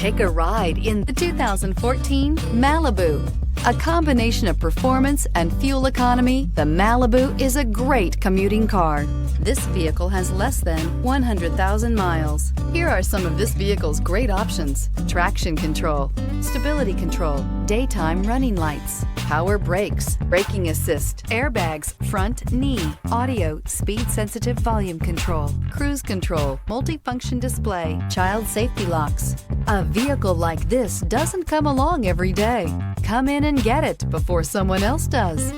Take a ride in the 2014 Malibu. A combination of performance and fuel economy, the Malibu is a great commuting car. This vehicle has less than 100,000 miles. Here are some of this vehicle's great options: traction control, stability control, daytime running lights, power brakes, braking assist, airbags, front knee, audio, speed-sensitive volume control, cruise control, multifunction display, child safety locks. A vehicle like this doesn't come along every day. Come in and get it before someone else does.